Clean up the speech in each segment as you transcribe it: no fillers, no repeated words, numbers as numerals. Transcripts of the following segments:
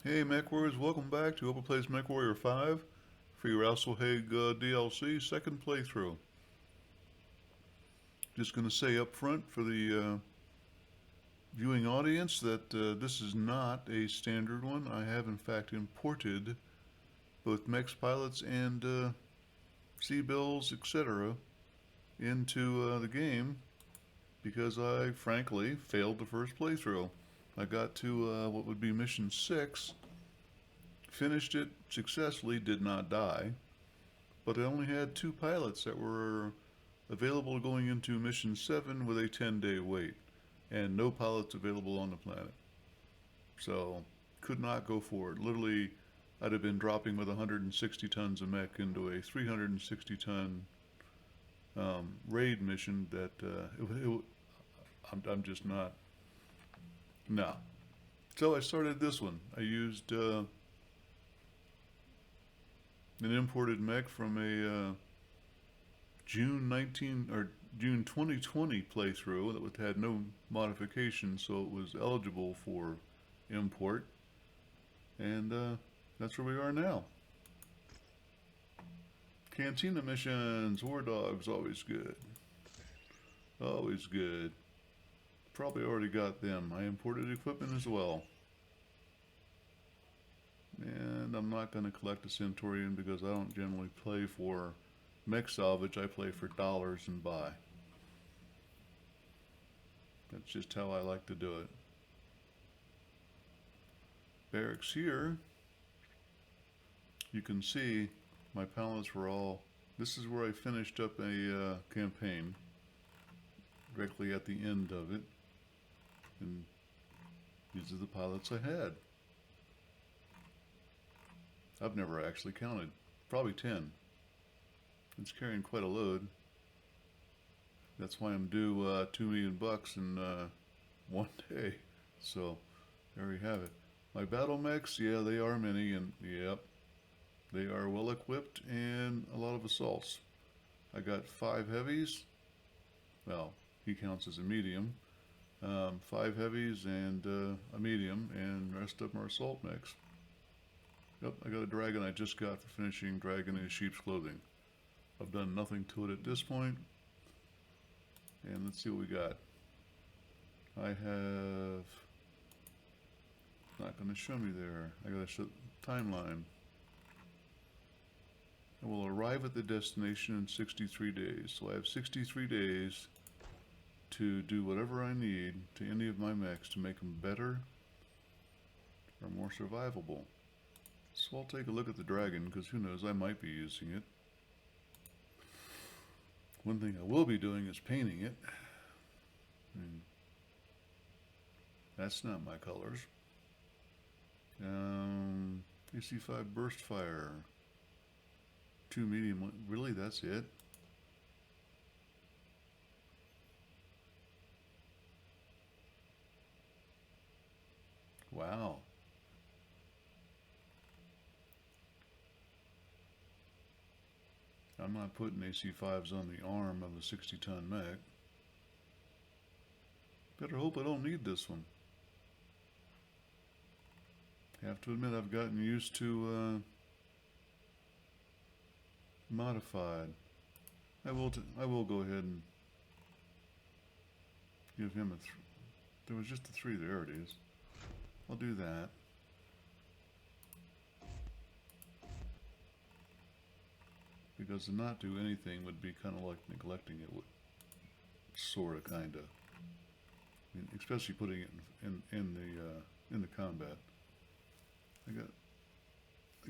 Hey MechWarriors, welcome back to Overplays MechWarrior 5 for your RasalHague DLC second playthrough. Just going to say up front for the viewing audience that this is not a standard one. I have in fact imported both mechs pilots and C-bills, etc. into the game because I frankly failed the first playthrough. I got to what would be mission 6, finished it successfully, did not die, but I only had 2 pilots that were available going into mission 7 with a 10-day wait, and no pilots available on the planet. So, could not go forward. Literally, I'd have been dropping with 160 tons of mech into a 360-ton raid mission that I'm just not. No. So I started this one. I used an imported mech from a June 2020 playthrough that had no modifications, so it was eligible for import, and that's where we are now. Cantina missions, war dogs, always good. Always good. Probably already got them. I imported equipment as well. And I'm not going to collect a Centurion because I don't generally play for mech salvage. I play for dollars and buy. That's just how I like to do it. Barracks here, you can see my pallets were all. This is where I finished up a campaign directly at the end of it, and these are the pilots I had. I've never actually counted. Probably 10. It's carrying quite a load. That's why I'm due $2 million in one day. So there we have it. My battle mechs, yeah, they are many, and yep, they are well equipped and a lot of assaults. I got 5 heavies. Well, he counts as a medium. 5 heavies and a medium, and the rest of them are assault mechs. Yep, I got a dragon I just got for finishing Dragon in sheep's clothing. I've done nothing to it at this point. And let's see what we got. I have... Not going to show me there. I got to show timeline. I will arrive at the destination in 63 days. So I have 63 days to do whatever I need to any of my mechs to make them better or more survivable. So I'll take a look at the dragon, because who knows, I might be using it. One thing I will be doing is painting it. That's not my colors. AC5 burst fire. 2 medium, really that's it? Wow. I'm not putting AC5s on the arm of a 60-ton mech. Better hope I don't need this one. Have to admit I've gotten used to modified. I will go ahead and give him a there was just a 3, there it is. I'll do that. Because to not do anything would be kind of like neglecting it, sort of, kind of. I mean, especially putting it in the combat. I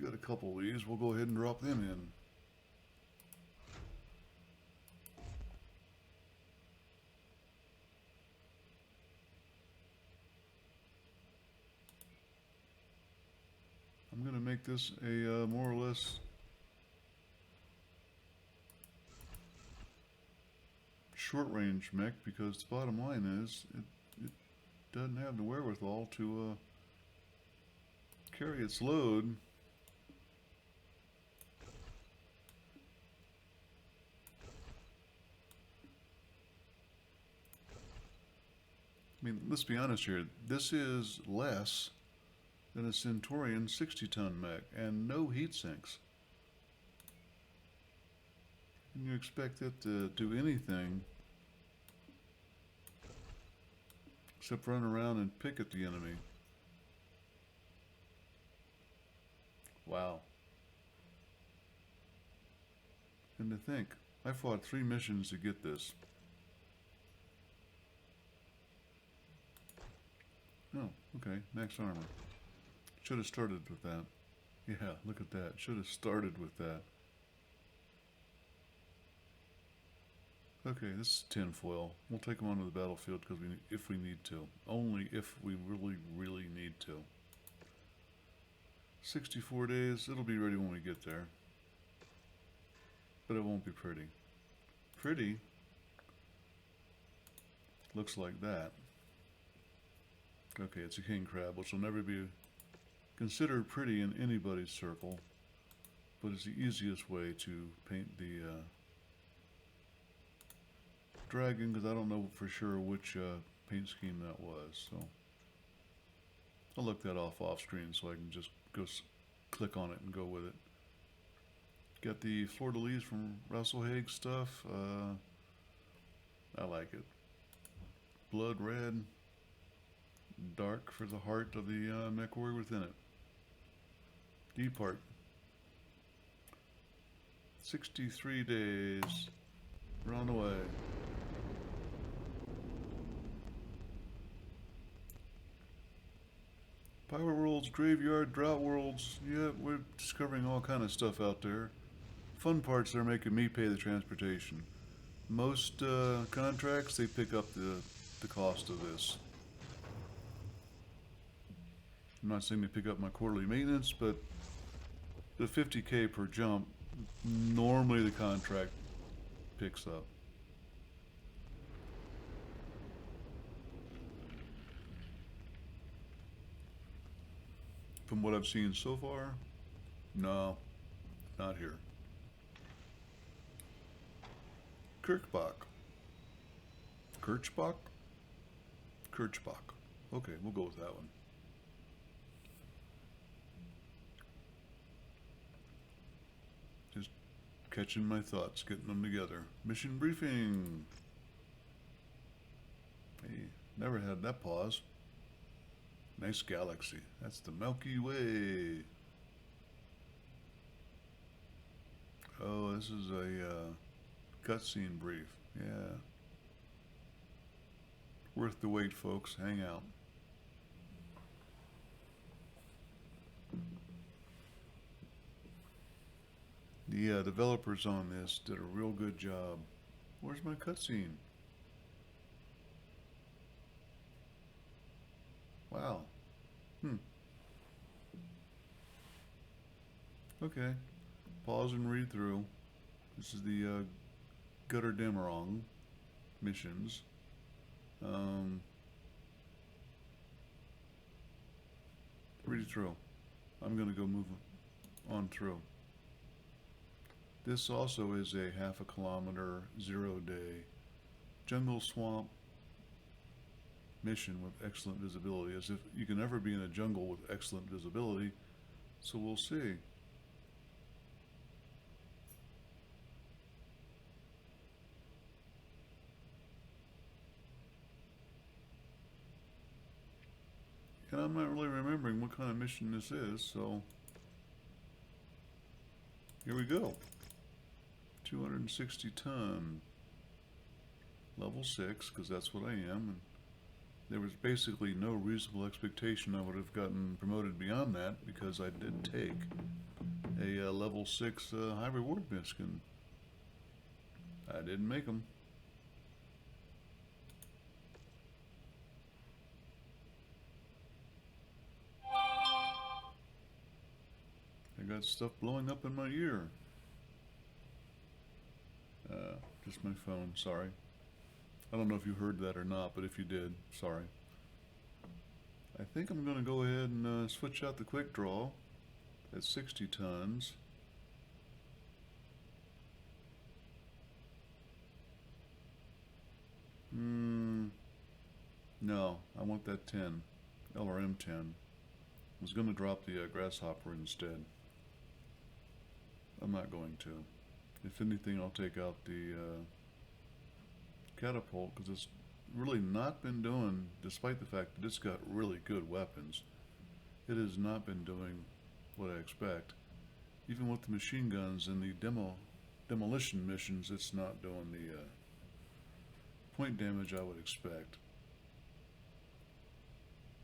got a couple of these. We'll go ahead and drop them in. I'm going to make this a more or less short-range mech, because the bottom line is it doesn't have the wherewithal to carry its load. I mean, let's be honest here. This is less than a Centaurian 60-ton mech, and no heat sinks. And you expect it to do anything except run around and pick at the enemy. Wow. And to think, I fought 3 missions to get this. Oh, okay, max armor. Should have started with that. Yeah, look at that. Should have started with that. Okay, this is tinfoil. We'll take them onto the battlefield because if we need to. Only if we really, really need to. 64 days. It'll be ready when we get there. But it won't be pretty. Pretty looks like that. Okay, it's a king crab, which will never be considered pretty in anybody's circle, but it's the easiest way to paint the dragon, because I don't know for sure which paint scheme that was, so I'll look that off screen so I can just go click on it and go with it. Got the fleur-de-lis from RasalHague stuff. I like it. Blood red, dark for the heart of the MechWarrior within it. D part. 63 days. We're on the way. Power Worlds, Graveyard, Drought Worlds. Yeah, we're discovering all kind of stuff out there. Fun parts are making me pay the transportation. Most contracts, they pick up the cost of this. I'm not saying they pick up my quarterly maintenance, but the 50K per jump, normally the contract picks up. From what I've seen so far, no, not here. Kirchbach. Kirchbach? Kirchbach. Okay, we'll go with that one. Just catching my thoughts, getting them together. Mission briefing. Hey, never had that pause. Nice galaxy. That's the Milky Way. Oh, this is a cutscene brief. Yeah. Worth the wait, folks. Hang out. The developers on this did a real good job. Where's my cutscene? Wow. Okay. Pause and read through. This is the Gutter Demerong missions. Read it through. I'm going to go move on through. This also is a half a kilometer, 0-day jungle swamp mission with excellent visibility, as if you can never be in a jungle with excellent visibility, so we'll see. And I'm not really remembering what kind of mission this is, so here we go. 260 ton, level 6, because that's what I am. And there was basically no reasonable expectation I would have gotten promoted beyond that, because I did take a level 6 high reward mission. I didn't make them. I got stuff blowing up in my ear. Just my phone, sorry. I don't know if you heard that or not, but if you did, sorry. I think I'm going to go ahead and switch out the quick draw at 60 tons. No, I want that 10, LRM 10. was going to drop the grasshopper instead. I'm not going to. If anything, I'll take out the catapult, because it's really not been doing, despite the fact that it's got really good weapons, it has not been doing what I expect. Even with the machine guns and the demolition missions, it's not doing the point damage I would expect.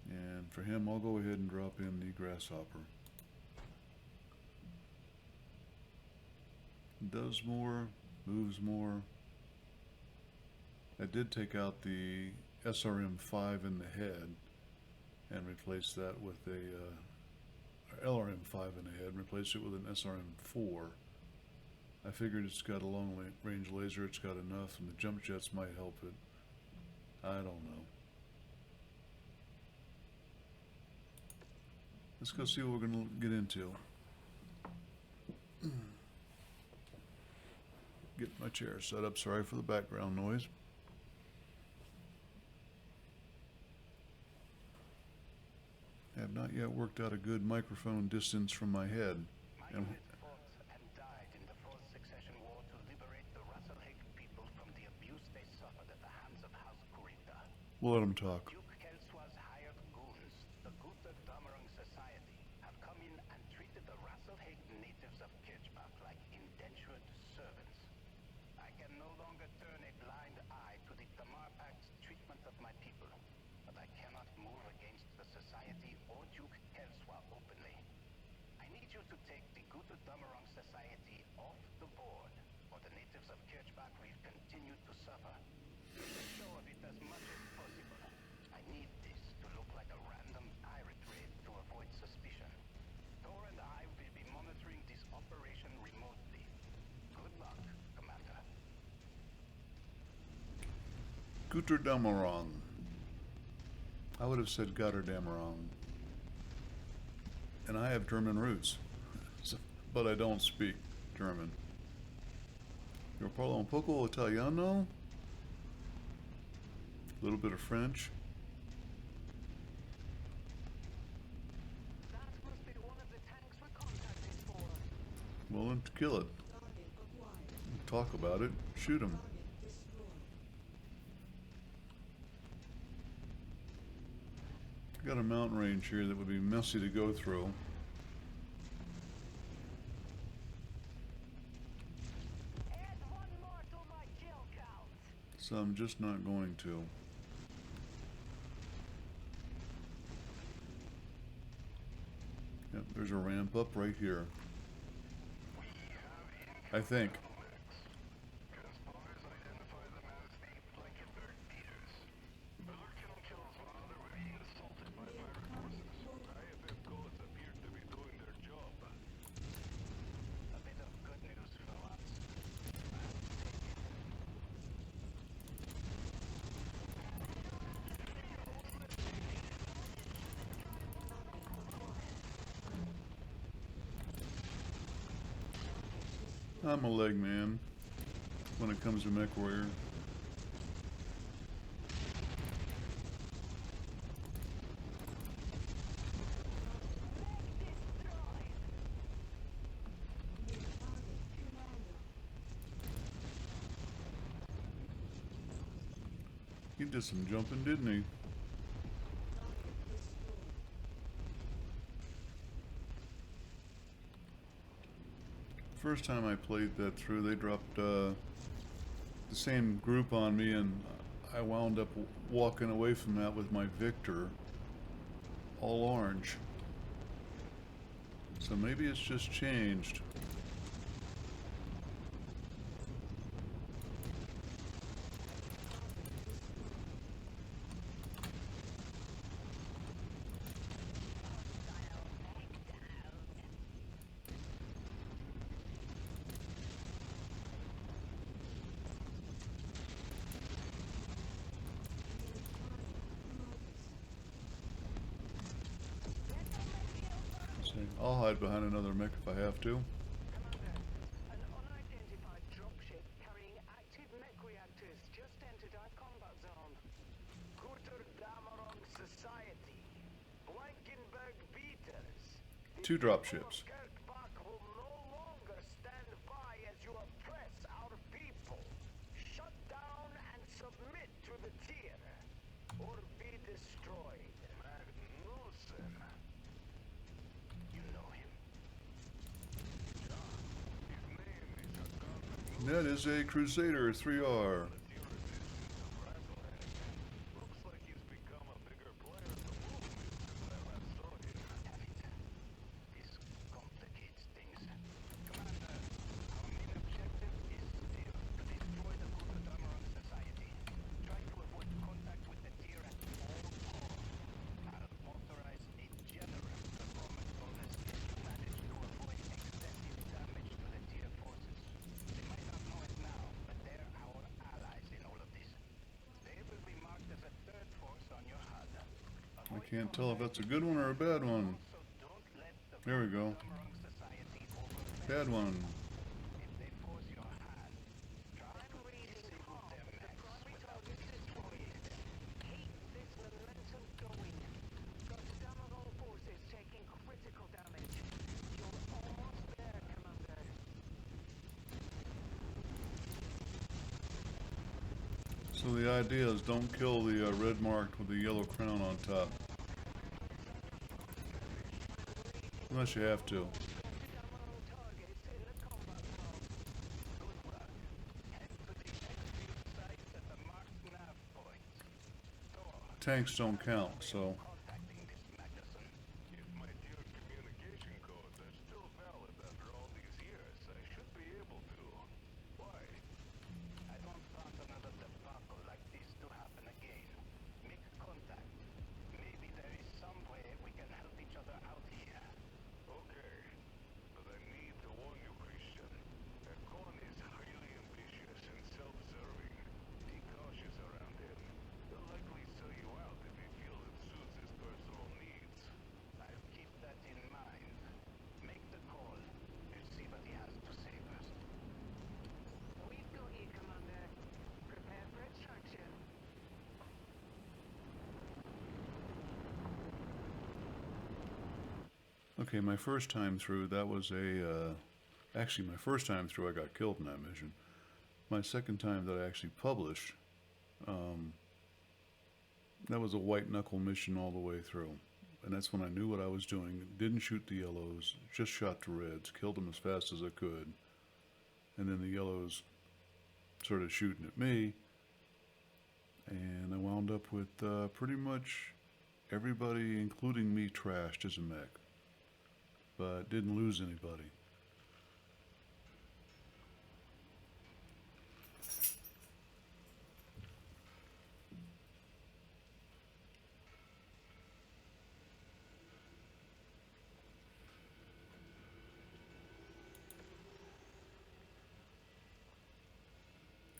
And for him, I'll go ahead and drop in the grasshopper. Does more, moves more. I did take out the SRM-5 in the head and replace that with a LRM-5 in the head and replace it with an SRM-4. I figured it's got a long range laser, it's got enough, and the jump jets might help it. I don't know. Let's go see what we're going to get into. Get my chair set up, sorry for the background noise. I have not yet worked out a good microphone distance from my head. My unit fought and died in the Fourth Succession War to liberate the RasalHague people from the abuse they suffered at the hands of House Kurita. We'll let him talk. Duke Kelswa's hired goons, the Gutha Damarang Society, have come in and treated the RasalHague natives of Kirchbach like indentured servants. I can no longer turn a blind eye to the Damar Pact's treatment of my people, but I cannot move against the Society or Duke Kelswa openly. I need you to take the Gutha Damarang Society off the board, or the natives of Kirchbach will continue to suffer. Make a show of it as much as possible. I need this to look like a random pirate raid to avoid suspicion. Thor and I will be monitoring this operation remotely. Good luck, Commander. Guter Damarang. I would have said Guter Damarang. And I have German roots, but I don't speak German. Io parlo un poco italiano, a little bit of French. That must be one of the tanks we're contacted for. Well, then kill it. Talk about it. Shoot him. Got a mountain range here that would be messy to go through. Add one more to my kill count. So I'm just not going to. Yep, there's a ramp up right here. I think. A bit of good news for once. I'm a leg man when it comes to MechWarrior. He did some jumping, didn't he? First time I played that through, they dropped the same group on me, and I wound up walking away from that with my Victor all orange. So maybe it's just changed. I'll hide behind another mech if I have to. Commander, an unidentified dropship carrying active mech reactors just entered our combat zone. Guter Damarang Society. Blankenberg Beta. 2 drop ships. Kirkbach will no longer stand by as you oppress our people. Shut down and submit to the tier, or be destroyed. Magnuson. You know him. That is a Crusader 3R. Looks like he's become a bigger player in the movement since I last saw him. This complicates things. Commander, our main objective is still to destroy the Damarang Society. Try to avoid contact with the tier at all costs. I'll authorize a generous performance bonus if you manage to avoid excessive damage to the tier forces. They might not know it now, but they're our allies in all of this. They will be marked as a third force on your HUD. I can't tell if that's a good one or a bad one. So don't let the There we go. Damarang Society overwhelm Bad one. if they force your hand. Try to disable their mechs without destroying them. Keep this momentum going. Got Damarang forces taking critical damage. You're almost there, Commander. So the idea is don't kill the red marked with the yellow crown on top. Unless you have to. Damarang targets in the combat log. Good luck. Head to the exfil sites at the marked nav points. Thor, Tanks don't count, so contacting this Magnuson. If my dear communication codes are still valid after all these years, I should be able to. Why? I don't want another debacle like this to happen again. Make contact. Maybe there is some way we can help each other out here. Okay. But I need to warn you, Christian. Ekon is highly ambitious and self-serving. Be cautious around him. He'll likely sell you out if he feels it suits his personal needs. I'll keep that in mind. Make the call. We'll see what he has to say first. We've got you, Commander. Prepare for extraction. okay, my first time through, that was actually my first time through I got killed in that mission. My second time that I actually published, that was a white knuckle mission all the way through. And that's when I knew what I was doing. Didn't shoot the yellows, just shot the reds, killed them as fast as I could. And then the yellows started shooting at me. And I wound up with pretty much everybody, including me, trashed as a mech. But didn't lose anybody.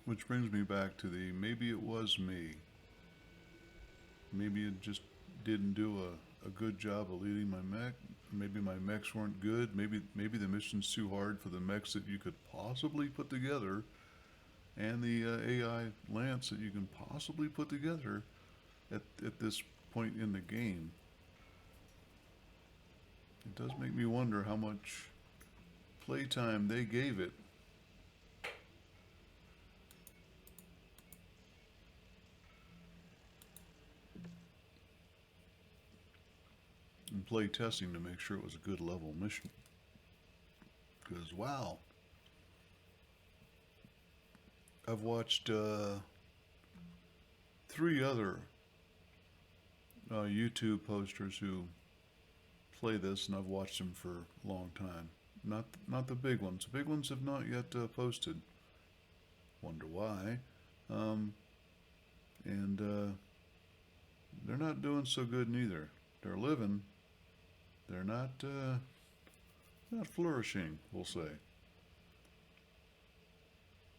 Which brings me back to the maybe it was me. Maybe it just didn't do a good job of leading my mech. Maybe my mechs weren't good. Maybe the mission's too hard for the mechs that you could possibly put together, and the AI Lance that you can possibly put together at this point in the game. It does make me wonder how much playtime they gave it. And play testing to make sure it was a good level mission. Because, wow. I've watched 3 other YouTube posters who play this, and I've watched them for a long time. Not the big ones. The big ones have not yet posted. Wonder why. And they're not doing so good neither. They're living. They're not flourishing, we'll say.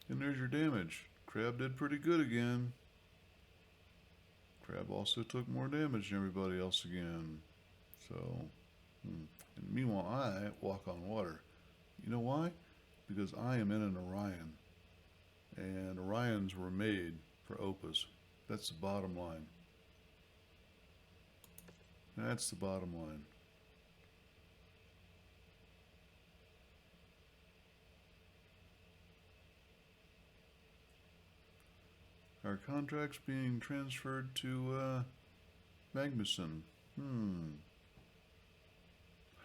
And there's your damage. Crab did pretty good again. Crab also took more damage than everybody else again. So, and meanwhile, I walk on water. You know why? Because I am in an Orion. And Orions were made for Opus. That's the bottom line. That's the bottom line. Our contract's being transferred to Magnuson.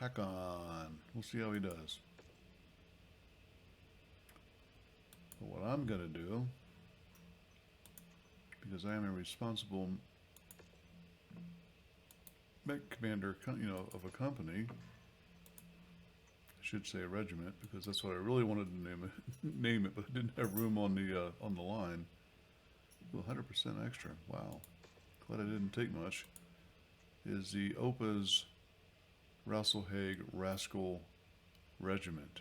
Hack on. We'll see how he does. But what I'm gonna do, because I am a responsible mech commander, of a company, I should say a regiment, because that's what I really wanted to name it, but I didn't have room on the line. 100% extra. Wow. Glad I didn't take much. Is the OPA's RasalHague Rascal Regiment.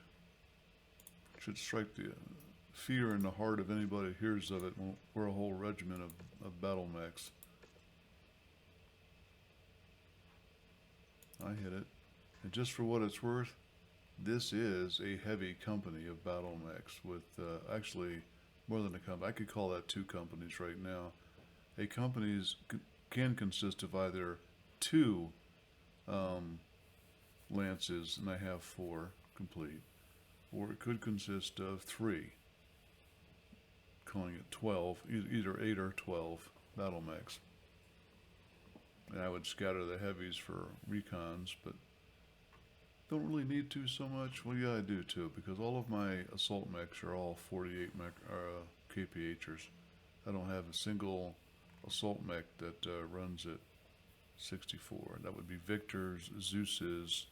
Should strike the fear in the heart of anybody who hears of it. We're a whole regiment of battle mechs. I hit it. And just for what it's worth, this is a heavy company of battle mechs with actually more than a company. I could call that 2 companies right now. A company can consist of either 2 lances, and I have 4 complete, or it could consist of 3, calling it 12, either 8 or 12 battle mechs. And I would scatter the heavies for recons, but don't really need to so much. Well, yeah, I do too, because all of my assault mechs are all 48 KPHers. I don't have a single assault mech that runs at 64. That would be Victor's, Zeus's.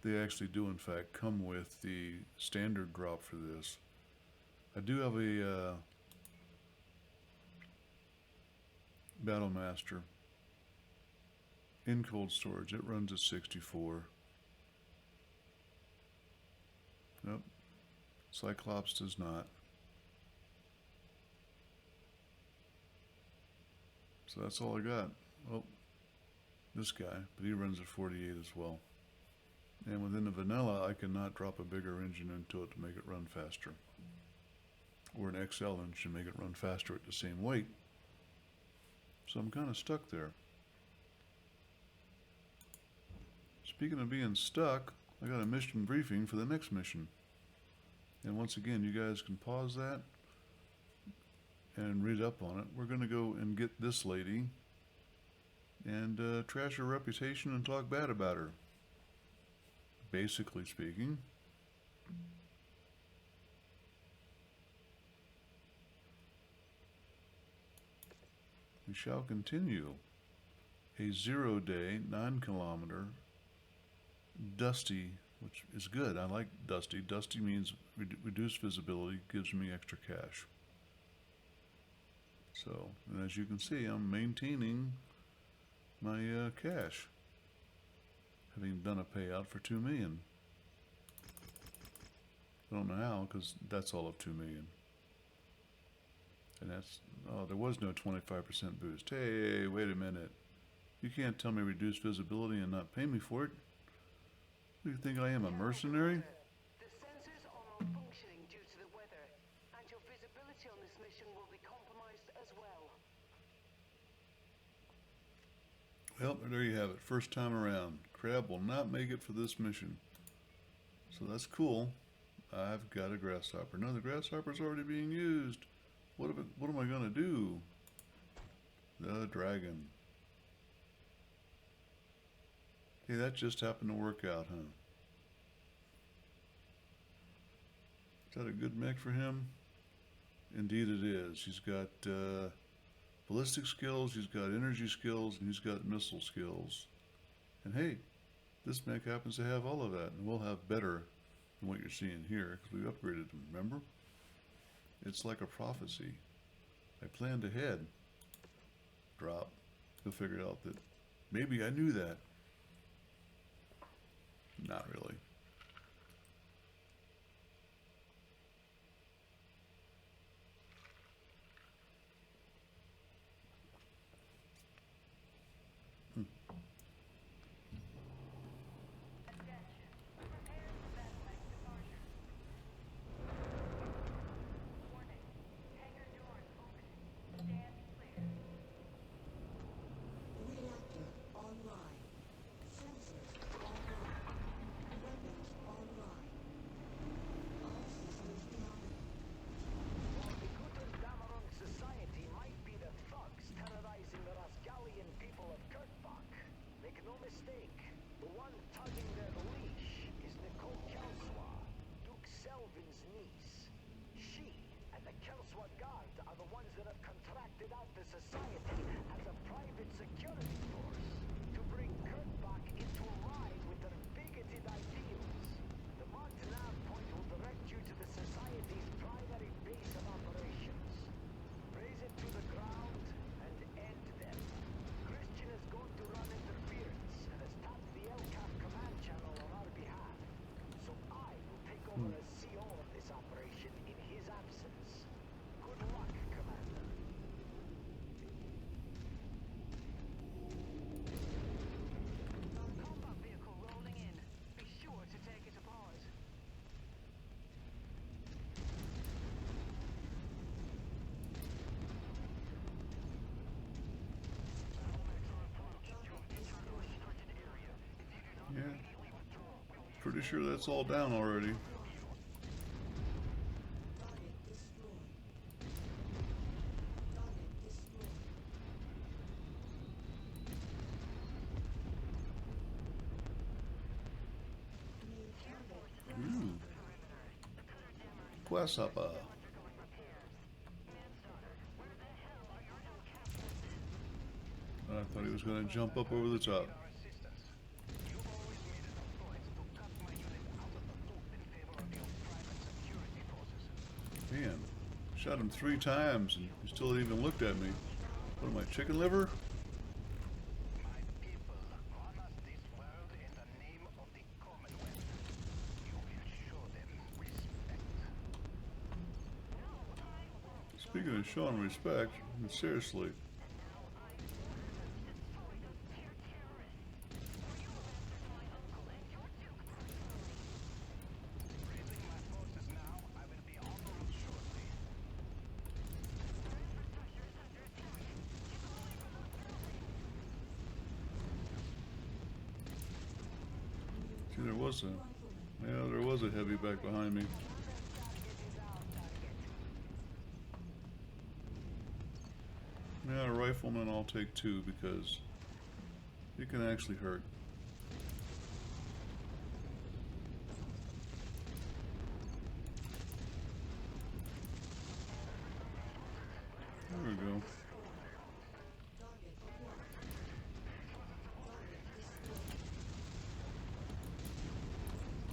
They actually do, in fact, come with the standard drop for this. I do have a Battlemaster in cold storage. It runs at 64. Nope. Cyclops does not. So that's all I got. Oh, this guy, but he runs at 48 as well. And within the vanilla, I cannot drop a bigger engine into it to make it run faster. Or an XL engine to make it run faster at the same weight. So I'm kind of stuck there. Speaking of being stuck, I got a mission briefing for the next mission. And once again, you guys can pause that and read up on it. We're going to go and get this lady and trash her reputation and talk bad about her. Basically speaking. We shall continue. A 0-day, 9-kilometer, dusty, which is good. I like dusty. Dusty means reduced visibility, gives me extra cash. So, and as you can see, I'm maintaining my cash, having done a payout for $2 million. I don't know how, because that's all of $2 million. And that's, oh, there was no 25% boost. Hey, wait a minute. You can't tell me reduce visibility and not pay me for it. What do you think I am, a mercenary? The sensors are malfunctioning due to the weather, and your visibility on this mission will be compromised as well. Well, there you have it. First time around. Crab will not make it for this mission. So that's cool. I've got a grasshopper. No, the grasshopper's already being used. What am I going to do? The dragon. Hey, that just happened to work out, huh? Is that a good mech for him? Indeed it is. He's got ballistic skills, he's got energy skills, and he's got missile skills. And hey, this mech happens to have all of that, and we'll have better than what you're seeing here, because we upgraded him, remember? It's like a prophecy. I planned ahead. Drop. You'll figure out that maybe I knew that. Not really. mistake. The one tugging their leash is Nicole Kelswa, Duke Selvin's niece. She and the Kelswa Guard are the ones that have contracted out the society as a private security force to bring Kurt back into line with their bigoted ideals. The Montagnard point will direct you to the society's primary base of operations. Raise it to the ground and end them. Christian is going to run interference and has tapped the LCAP command channel on our behalf. So I will take over as CO of this operation in his absence. Good luck, Commander. Combat vehicle rolling in. Be sure to take it apart. Yeah. Pretty sure that's all down already. Ooh. Grasshopper. I thought he was going to jump up over the top. Our assistance. You've always made it a point to cut my unit out of the loop in favor of your private security forces. Man, shot him 3 times and he still didn't even looked at me. What am I, chicken liver? My people promised this world in the name of the Commonwealth. You will show them respect. Speaking of showing respect, I mean, seriously. Raising my forces now, I will be en route shortly. See, there was a heavy back behind me. Yeah, a rifleman I'll take 2 because it can actually hurt. There we go.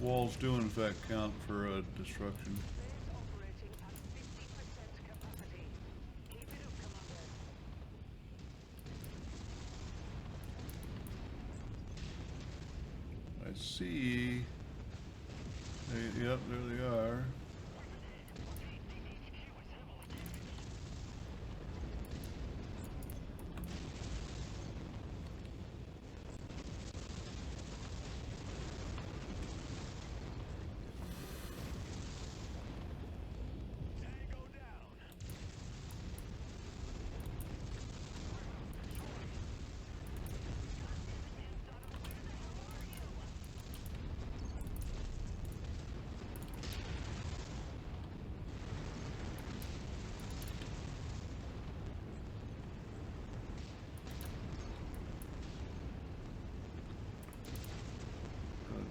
Walls do in fact count for destruction. Base operating at 50% capacity. Keep it up, Commander. I see. Yep, there they are.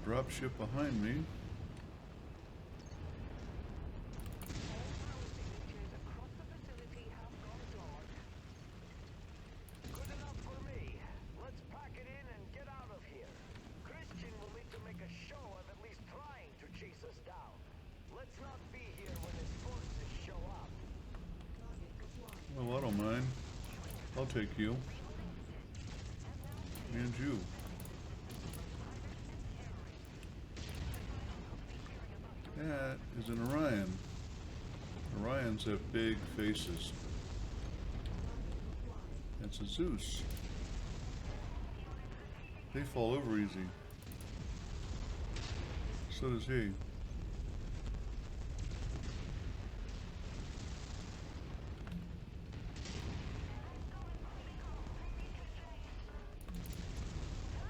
Drop ship behind me. All power signatures across the facility have gone dark. Good enough for me. Let's pack it in and get out of here. Christian will need to make a show of at least trying to chase us down. Let's not be here when his forces show up. Well, I don't mind. I'll take you. And you. That is an Orion. Orions have big faces. That's a Zeus. They fall over easy. So does he.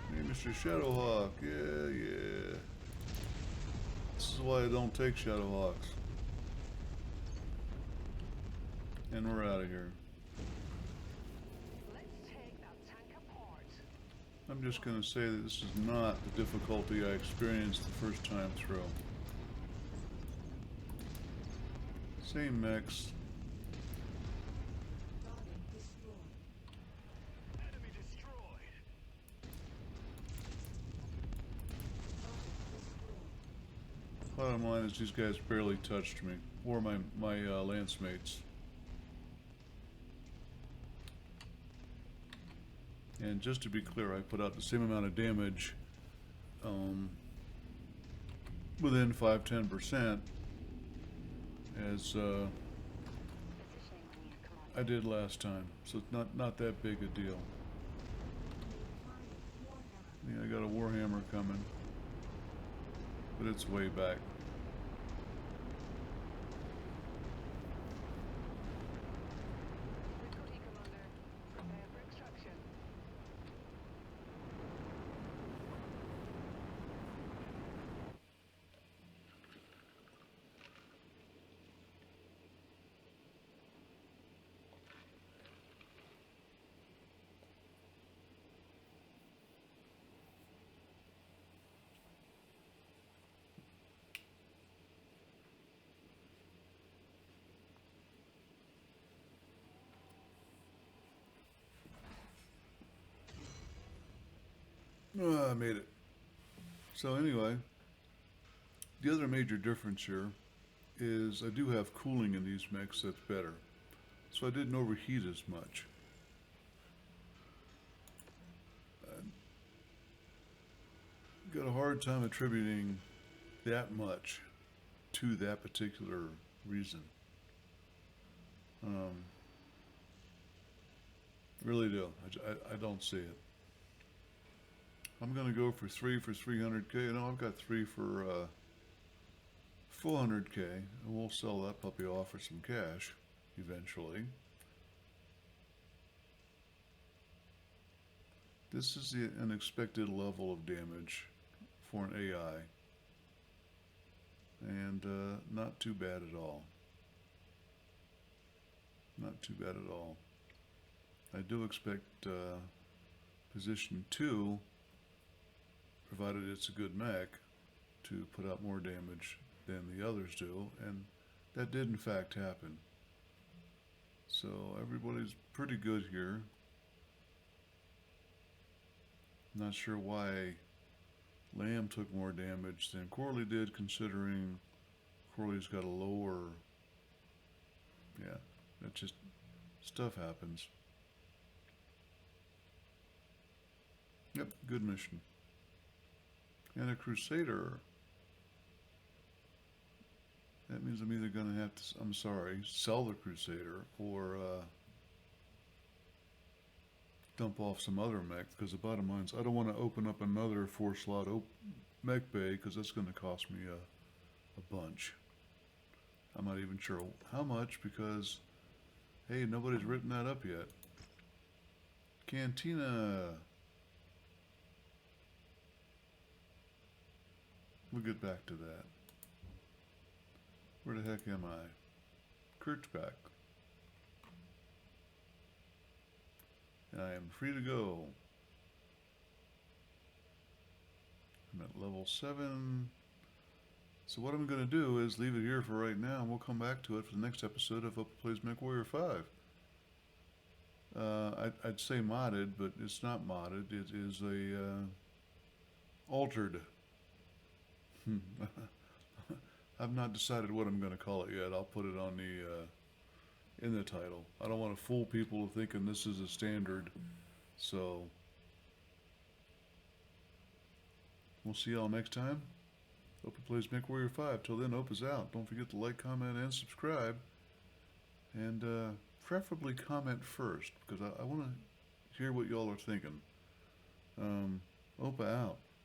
Hey, Mr. Shadowhawk. Yeah. This is why I don't take Shadowhawks. And we're out of here. Let's take that tank apart. I'm just going to say that this is not the difficulty I experienced the first time through. Same mechs. Enemy destroyed. Bottom line is these guys barely touched me, or my lance mates. And just to be clear, I put out the same amount of damage within 5-10% as I did last time, so it's not that big a deal. Yeah, I got a Warhammer coming, but it's way back. Recruiting, Commander. Prepare for extraction. I made it. So anyway, the other major difference here is I do have cooling in these mechs that's better. So I didn't overheat as much. I got a hard time attributing that much to that particular reason. Really do. I don't see it. I'm going to go for 3 for 300k. No, I've got 3 for 400k. And we'll sell that puppy off for some cash eventually. This is the unexpected level of damage for an AI. And not too bad at all. Not too bad at all. I do expect position 2, provided it's a good mech, to put out more damage than the others do, and that did in fact happen. So everybody's pretty good here. Not sure why Lamb took more damage than Corley did, considering Corley's got a lower... Yeah, that just... stuff happens. Yep, good mission. And a Crusader. That means I'm either going to have to, I'm sorry, sell the Crusader or dump off some other mech, because the bottom line is I don't want to open up another 4-slot mech bay, because that's going to cost me a bunch. I'm not even sure how much, because, hey, nobody's written that up yet. Cantina. We'll get back to that. Where the heck am I? Kurt's back. And I am free to go. I'm at level 7. So what I'm going to do is leave it here for right now, and we'll come back to it for the next episode of Up Plays MechWarrior 5. I'd say modded, but it's not modded. It is a altered. I've not decided what I'm going to call it yet. I'll put it on the in the title. I don't want to fool people thinking this is a standard. So we'll see y'all next time. Open Plays MechWarrior 5. Till then, Ope is out. Don't forget to like, comment, and subscribe. And preferably comment first, because I want to hear what y'all are thinking. Ope out.